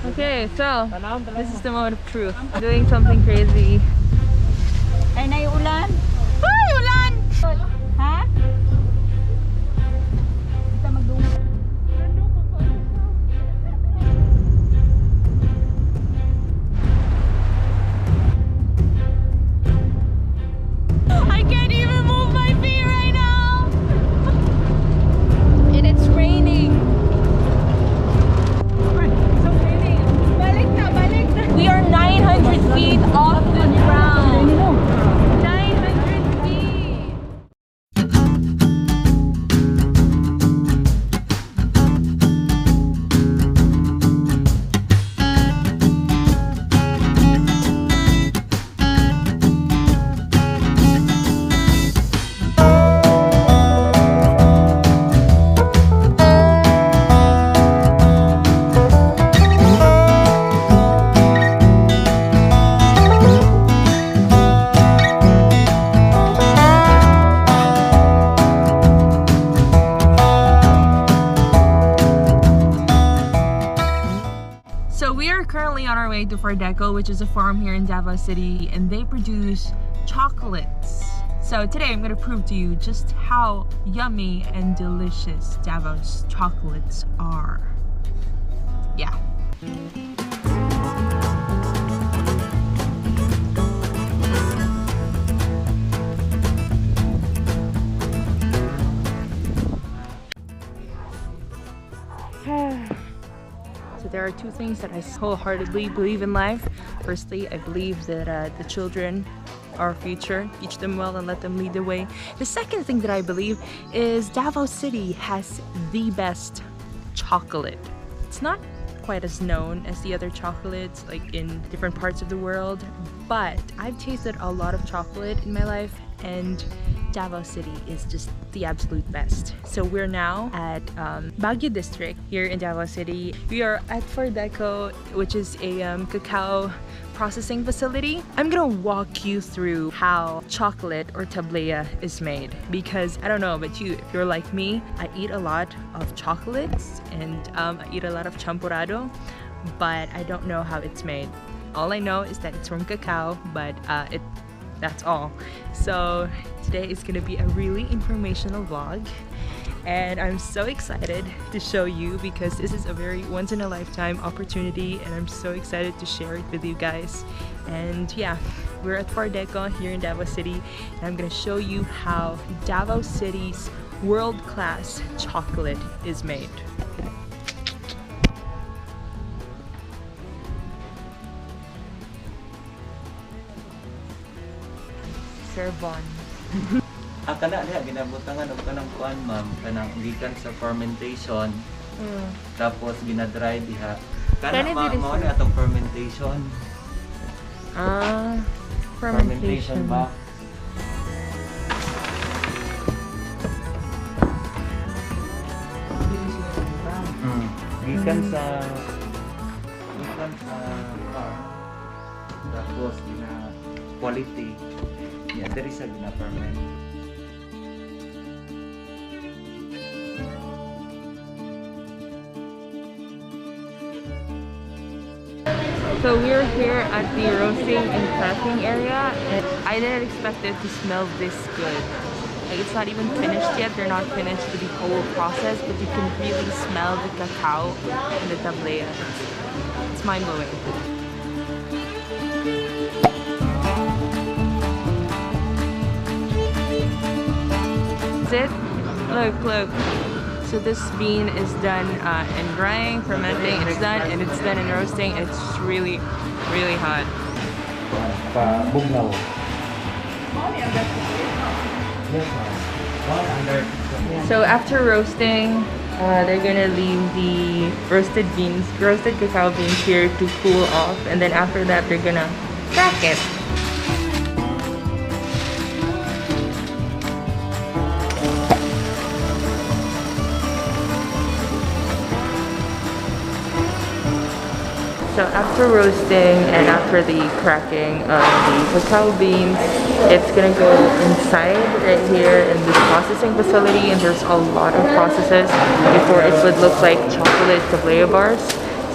Okay, so this is the moment of truth. I'm doing something crazy. Ay, naiulan? Ay, ulan! Ha? Kita magdungo. I can't even move my feet right now! And it's raining. We are 900 feet off the ground. 900 feet. So we are currently on our way to FARDECO, which is a farm here in Davao City, and they produce chocolates. So today I'm going to prove to you just how yummy and delicious Davao's chocolates are. Yeah. So there are two things that I wholeheartedly believe in life. Firstly, I believe that the children are our future. Teach them well and let them lead the way. The second thing that I believe is Davao City has the best chocolate. It's not quite as known as the other chocolates like in different parts of the world, but I've tasted a lot of chocolate in my life, and Davao City is just the absolute best. So we're now at Baguio district here in Davao City. We are at FARDECO, which is a cacao processing facility. I'm gonna walk you through how chocolate or tablea is made, because I don't know about you, if you're like me, I eat a lot of chocolates and I eat a lot of champurrado, but I don't know how it's made. All I know is that it's from cacao, but that's all. So today is gonna be a really informational vlog, and I'm so excited to show you because this is a very once-in-a-lifetime opportunity, and I'm so excited to share it with you guys. And yeah, we're at FARDECO here in Davao City, and I'm gonna show you how Davao City's world-class chocolate is made. Servon. Kana diha ginabutangan og kanang kuan ma'am, kanang gikan sa fermentation. Tapos ginadry diha. Kana mao ni atong fermentation. Fermentation ba? Gikan sa tapos gina quality. Yeah, there is a gina-ferment. So we're here at the roasting and cracking area, and I didn't expect it to smell this good. Like, it's not even finished yet, they're not finished with the whole process, but you can really smell the cacao and the tablea. It's mind-blowing. It? Look. So this bean is done in drying, fermenting, it's done in roasting. It's really hot. So after roasting, they're gonna leave the roasted cacao beans here to cool off, and then after that they're gonna crack it. So after roasting and after the cracking of the cacao beans, it's gonna go inside right here in this processing facility, and there's a lot of processes before it would look like chocolate tablea bars.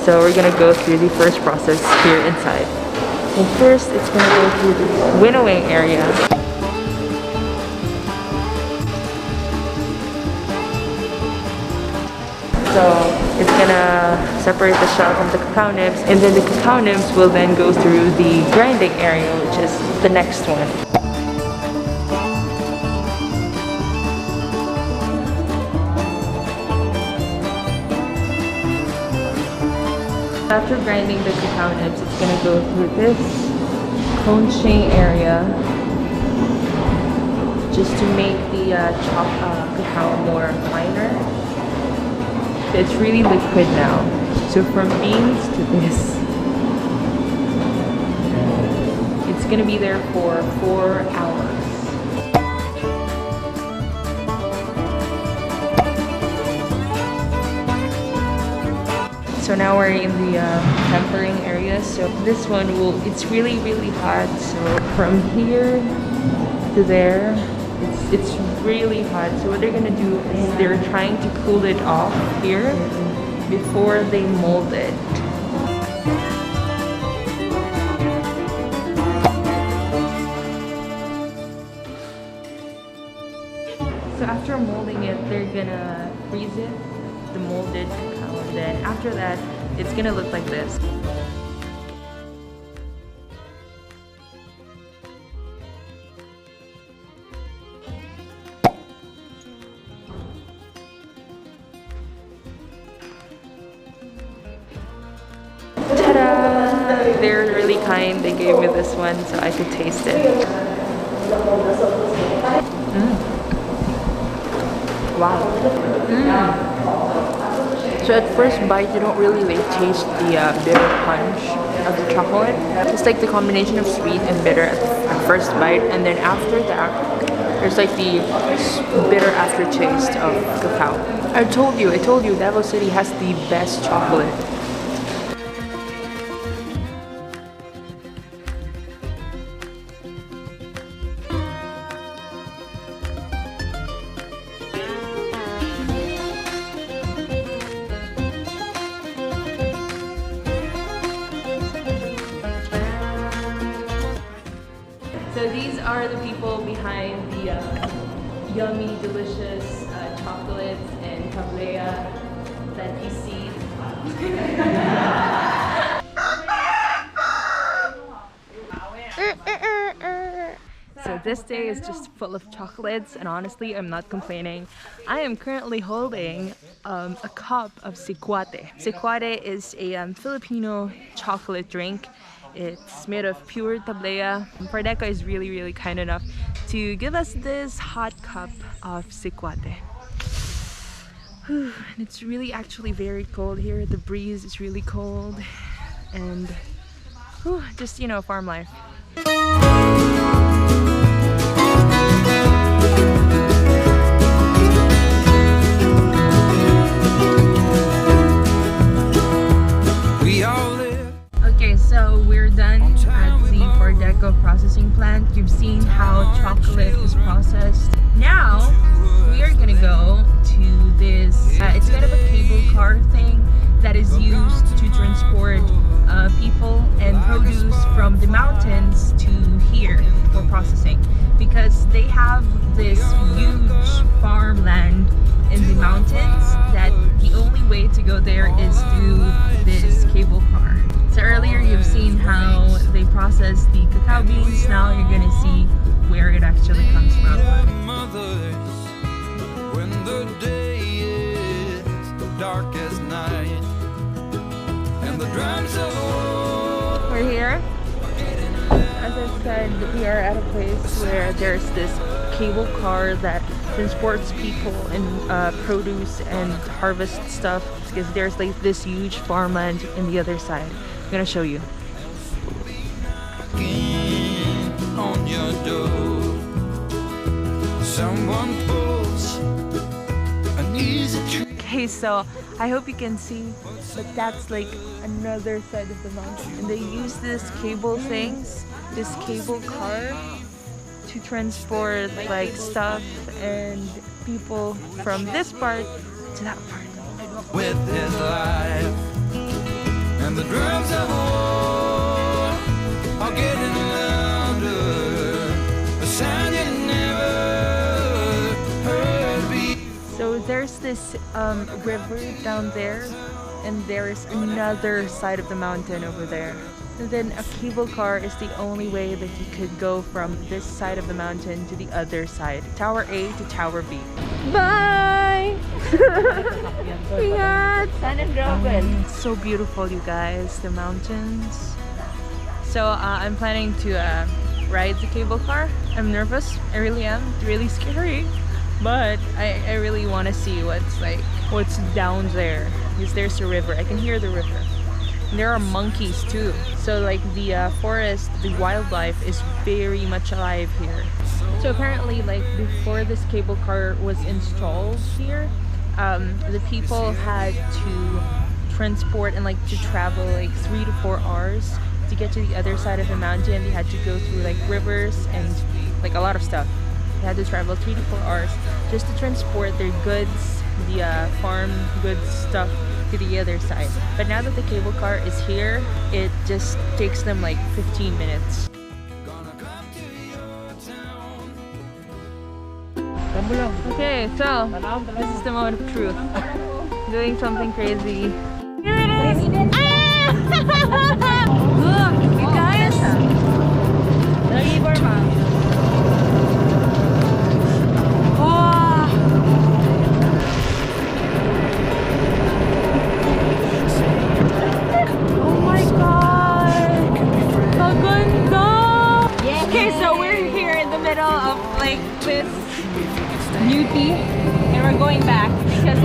So we're gonna go through the first process here inside. So first, it's gonna go through the winnowing area. So it's gonna separate the shell from the cacao nibs, and then the cacao nibs will then go through the grinding area, which is the next one. After grinding the cacao nibs, it's gonna go through this cringing area just to make the chopped cacao more finer. It's really liquid now. So from beans to this, it's gonna be there for 4 hours. So now we're in the tempering area. So this one it's really, really hot. So from here to there, it's really hot. So what they're gonna do is they're trying to cool it off here before they mold it. So after molding it, they're gonna freeze it, the molded cacao, and then after that, it's gonna look like this. Ta-da! They're really kind. They gave me this one so I could taste it. Wow. So at first bite, you don't really taste the bitter punch of the chocolate. It's like the combination of sweet and bitter at first bite, and then after that, there's like the bitter aftertaste of cacao. I told you, Davao City has the best chocolate. So these are the people behind the yummy, delicious chocolates and tablea that you see. So this day is just full of chocolates, and honestly, I'm not complaining. I am currently holding a cup of sikwate. Sikwate is a Filipino chocolate drink. It's made of pure tablea. FARDECO is really, really kind enough to give us this hot cup of sikwate. It's really actually very cold here. The breeze is really cold, and just, you know, farm life. Okay, so we're done at the FARDECO processing plant. You've seen how chocolate is processed. Now we are gonna go to this. It's kind of a cable car thing that is used to transport people and produce from the mountains to here for processing, because they have this huge farmland in the mountains that the only way to go there is through this cable car. So earlier you've seen how they process the cacao beans. Now you're gonna see where it actually comes from. When the day is dark as night and the drums of war. We're here. As I said, we are at a place where there's this cable car that transports people and produce and harvest stuff, because there's like this huge farmland in the other side. I'm gonna show you. On your door, someone pulls an easy. Okay, so I hope you can see, but that's like another side of the mountain, and they use this cable things, this cable car, to transport like stuff and people from this part to that part. With his life. and the drums of war are getting louder, a sound you never heard before. So there's this river down there, and there's another side of the mountain over there. And then a cable car is the only way that you could go from this side of the mountain to the other side. Tower A to Tower B. Bye! Ingat! It's so beautiful, you guys, the mountains. So I'm planning to ride the cable car. I'm nervous, I really am. It's really scary. But I really want to see what's down there. Because there's a river, I can hear the river. And there are monkeys too. So like the forest, the wildlife is very much alive here. So apparently like before this cable car was installed here, the people had to transport and like to travel like 3 to 4 hours to get to the other side of the mountain. They had to go through like rivers and like a lot of stuff. They had to travel 3 to 4 hours just to transport their goods, the farm goods stuff, to the other side. But now that the cable car is here, it just takes them like 15 minutes. Okay, so this is the moment of truth. Doing something crazy. Here it is! Look, you guys! This beauty, and we're going back because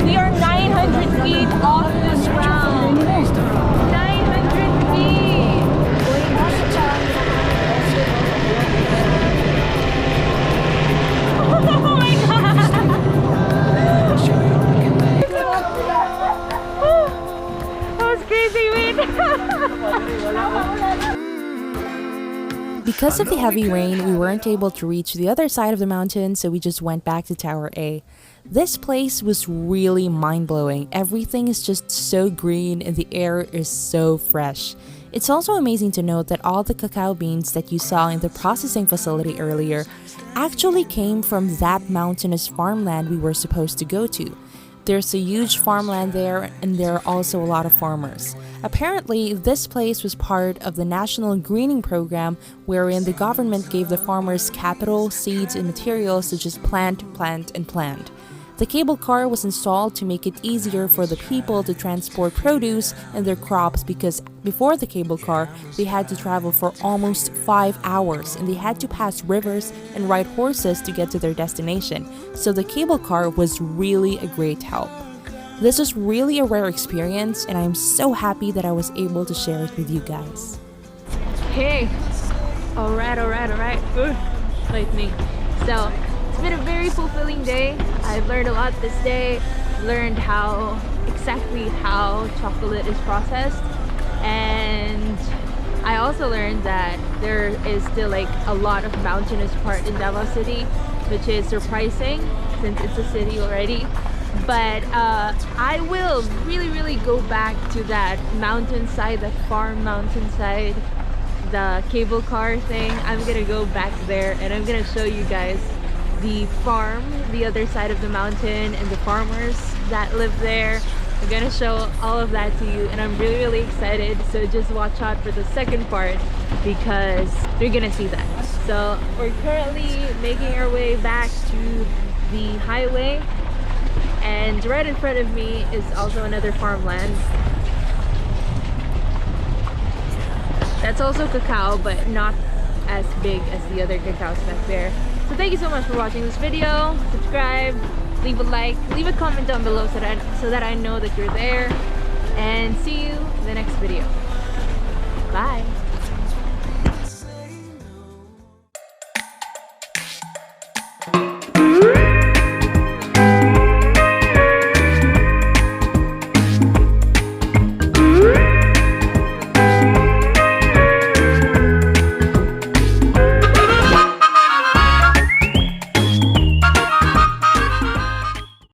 we are 900 feet off this ground. 900 feet. Oh my god! That was crazy, man. Because of the heavy rain, we weren't able to reach the other side of the mountain, so we just went back to Tower A. This place was really mind-blowing. Everything is just so green and the air is so fresh. It's also amazing to note that all the cacao beans that you saw in the processing facility earlier actually came from that mountainous farmland we were supposed to go to. There's a huge farmland there, and there are also a lot of farmers. Apparently, this place was part of the National Greening Program, wherein the government gave the farmers capital, seeds, and materials to just plant. The cable car was installed to make it easier for the people to transport produce and their crops, because before the cable car, they had to travel for almost 5 hours and they had to pass rivers and ride horses to get to their destination. So the cable car was really a great help. This was really a rare experience, and I'm so happy that I was able to share it with you guys. Okay, alright. Ooh, lightning. So, it's been a very fulfilling day. I've learned a lot this day. Learned exactly how chocolate is processed, and I also learned that there is still like a lot of mountainous part in Davao City, which is surprising since it's a city already. But I will really go back to that mountainside, the farm mountainside, the cable car thing. I'm gonna go back there and I'm gonna show you guys the farm, the other side of the mountain, and the farmers that live there. I'm gonna show all of that to you, and I'm really excited. So just watch out for the second part because you're gonna see that. So we're currently making our way back to the highway, and right in front of me is also another farmland. That's also cacao, but not as big as the other cacaos back there. So thank you so much for watching this video. Subscribe, leave a like, leave a comment down below so that I know that you're there, and see you in the next video. Bye.